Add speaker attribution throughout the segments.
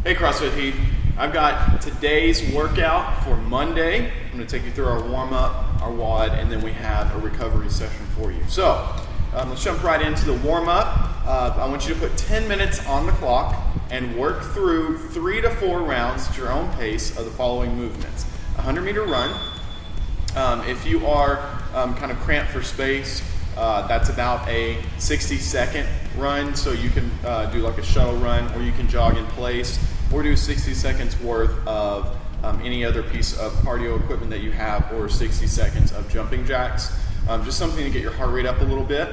Speaker 1: Hey CrossFit Heath, I've got today's workout for Monday. I'm going to take you through our warm-up, our WOD, and then we have a recovery session for you. So let's jump right into the warm-up. I want you to put 10 minutes on the clock and work through 3 to 4 rounds at your own pace of the following movements. 100-meter run. If you are kind of cramped for space, that's about a 60-second run, so you can do like a shuttle run, or you can jog in place, or do 60 seconds worth of any other piece of cardio equipment that you have, or 60 seconds of jumping jacks. Just something to get your heart rate up a little bit.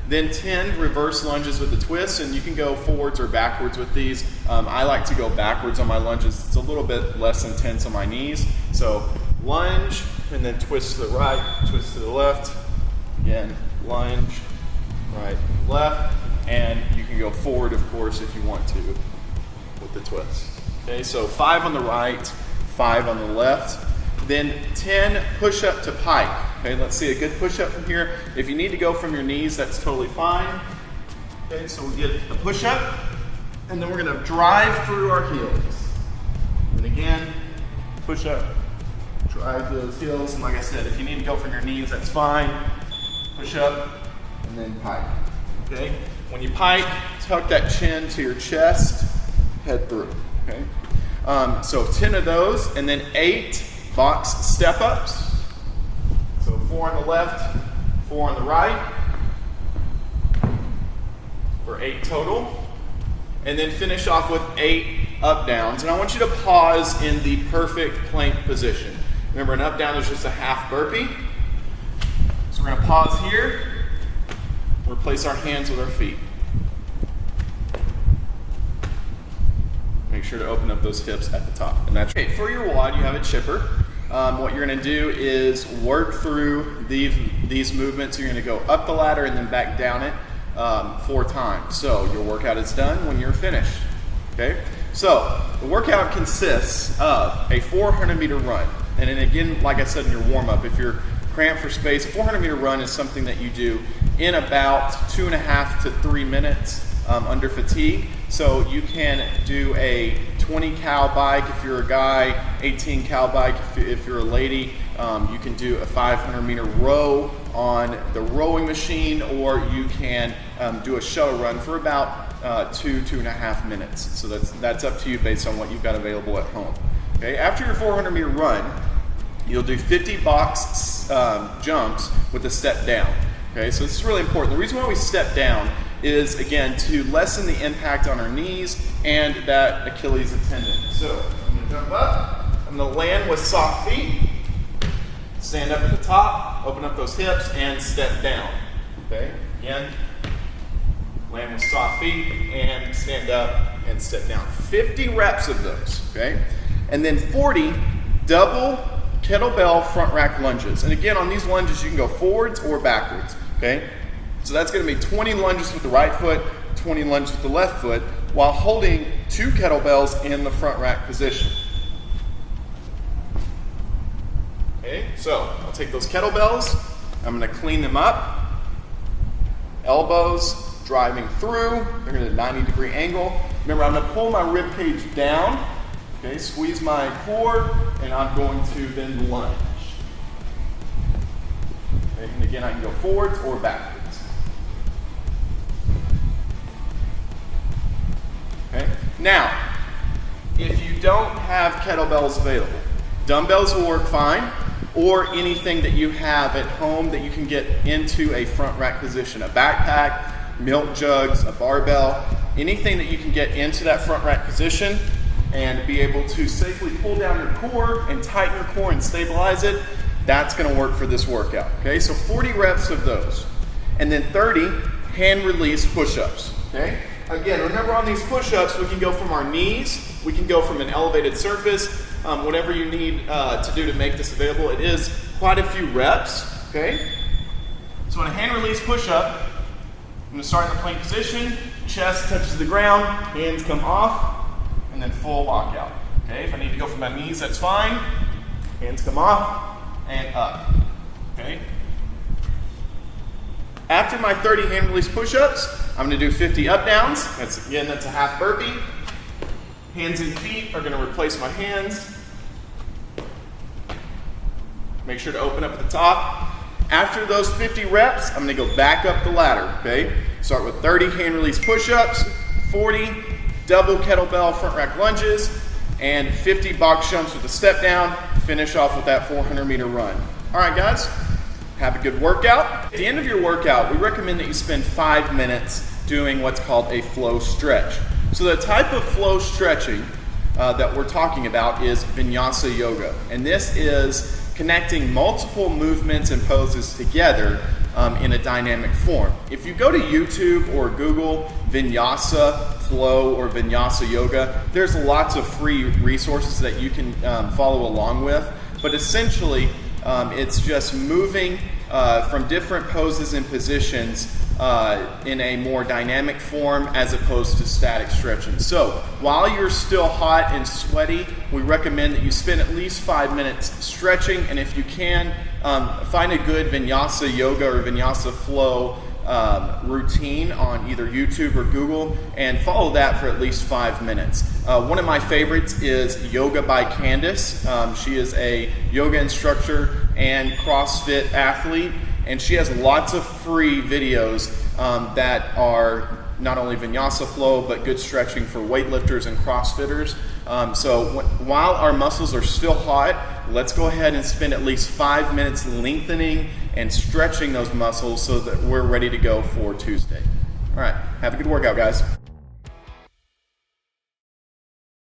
Speaker 1: Then 10 reverse lunges with the twists, and you can go forwards or backwards with these. I like to go backwards on my lunges. It's a little bit less intense on my knees. So lunge, and then twist to the right, twist to the left. Again, lunge, right, left, and you can go forward, of course, if you want to with the twist. Okay, so 5 on the right, 5 on the left. Then 10 push-up to pike. Okay, let's see a good push-up from here. If you need to go from your knees, that's totally fine. Okay, so we'll get a push-up, and then we're gonna drive through our heels. And again, push-up, drive through those heels. And like I said, if you need to go from your knees, that's fine. Push up, and then pike. Okay? When you pike, tuck that chin to your chest, head through. Okay? So 10 of those, and then 8 box step-ups. So 4 on the left, 4 on the right, for 8 total. And then finish off with 8 up-downs. And I want you to pause in the perfect plank position. Remember, an up-down is just a half burpee. So we're going to pause here, replace our hands with our feet. Make sure to open up those hips at the top. And that's okay. For your WOD, you have a chipper. What you're going to do is work through these movements. You're going to go up the ladder and then back down it 4 times. So your workout is done when you're finished. Okay? So the workout consists of a 400-meter run. And then again, like I said in your warm-up, if you're cramped for space, a 400-meter run is something that you do in about 2.5 to 3 minutes under fatigue. So you can do a 20 cal bike if you're a guy, 18 cal bike if you're a lady. You can do a 500-meter row on the rowing machine, or you can do a shuttle run for about 2.5 minutes. So that's up to you based on what you've got available at home. Okay, after your 400-meter run, you'll do 50 box jumps with a step down. Okay, so this is really important. The reason why we step down is, again, to lessen the impact on our knees and that Achilles tendon. So I'm going to jump up. I'm going to land with soft feet. Stand up at the top, open up those hips, and step down. Okay, again, land with soft feet, and stand up and step down. 50 reps of those, okay? And then 40 double kettlebell front rack lunges. And again, on these lunges, you can go forwards or backwards, okay? So that's gonna be 20 lunges with the right foot, 20 lunges with the left foot, while holding 2 kettlebells in the front rack position. Okay, so I'll take those kettlebells, I'm gonna clean them up, elbows driving through, they're gonna 90-degree angle. Remember, I'm gonna pull my rib cage down, okay, squeeze my core, and I'm going to then lunge. Okay, and again, I can go forwards or backwards. Okay, now, if you don't have kettlebells available, dumbbells will work fine, or anything that you have at home that you can get into a front rack position, a backpack, milk jugs, a barbell, anything that you can get into that front rack position and be able to safely pull down your core and tighten your core and stabilize it, that's gonna work for this workout, okay? So 40 reps of those. And then 30 hand release push-ups, okay? Again, remember on these push-ups, we can go from our knees, we can go from an elevated surface, whatever you need to do to make this available. It is quite a few reps, okay? So in a hand release push-up, I'm gonna start in the plank position, chest touches the ground, hands come off, and then full lockout. Okay, if I need to go from my knees, that's fine. Hands come off and up. Okay. After my 30 hand release push-ups, I'm going to do 50 up downs. That's a half burpee. Hands and feet are going to replace my hands. Make sure to open up at the top. After those 50 reps, I'm going to go back up the ladder, okay? Start with 30 hand release push-ups, 40 double kettlebell front rack lunges, and 50 box jumps with a step down. Finish off with that 400-meter run. All right, guys, have a good workout. At the end of your workout, we recommend that you spend 5 minutes doing what's called a flow stretch. So the type of flow stretching that we're talking about is vinyasa yoga, and this is connecting multiple movements and poses together in a dynamic form. If you go to YouTube or Google vinyasa flow or vinyasa yoga, there's lots of free resources that you can follow along with, but essentially it's just moving from different poses and positions in a more dynamic form as opposed to static stretching. So while you're still hot and sweaty, we recommend that you spend at least 5 minutes stretching, and if you can, find a good vinyasa yoga or vinyasa flow routine on either YouTube or Google and follow that for at least 5 minutes. One of my favorites is Yoga by Candace. She is a yoga instructor and CrossFit athlete, and she has lots of free videos that are not only vinyasa flow but good stretching for weightlifters and CrossFitters. So while our muscles are still hot, let's go ahead and spend at least 5 minutes lengthening and stretching those muscles so that we're ready to go for Tuesday. All right, have a good workout, guys.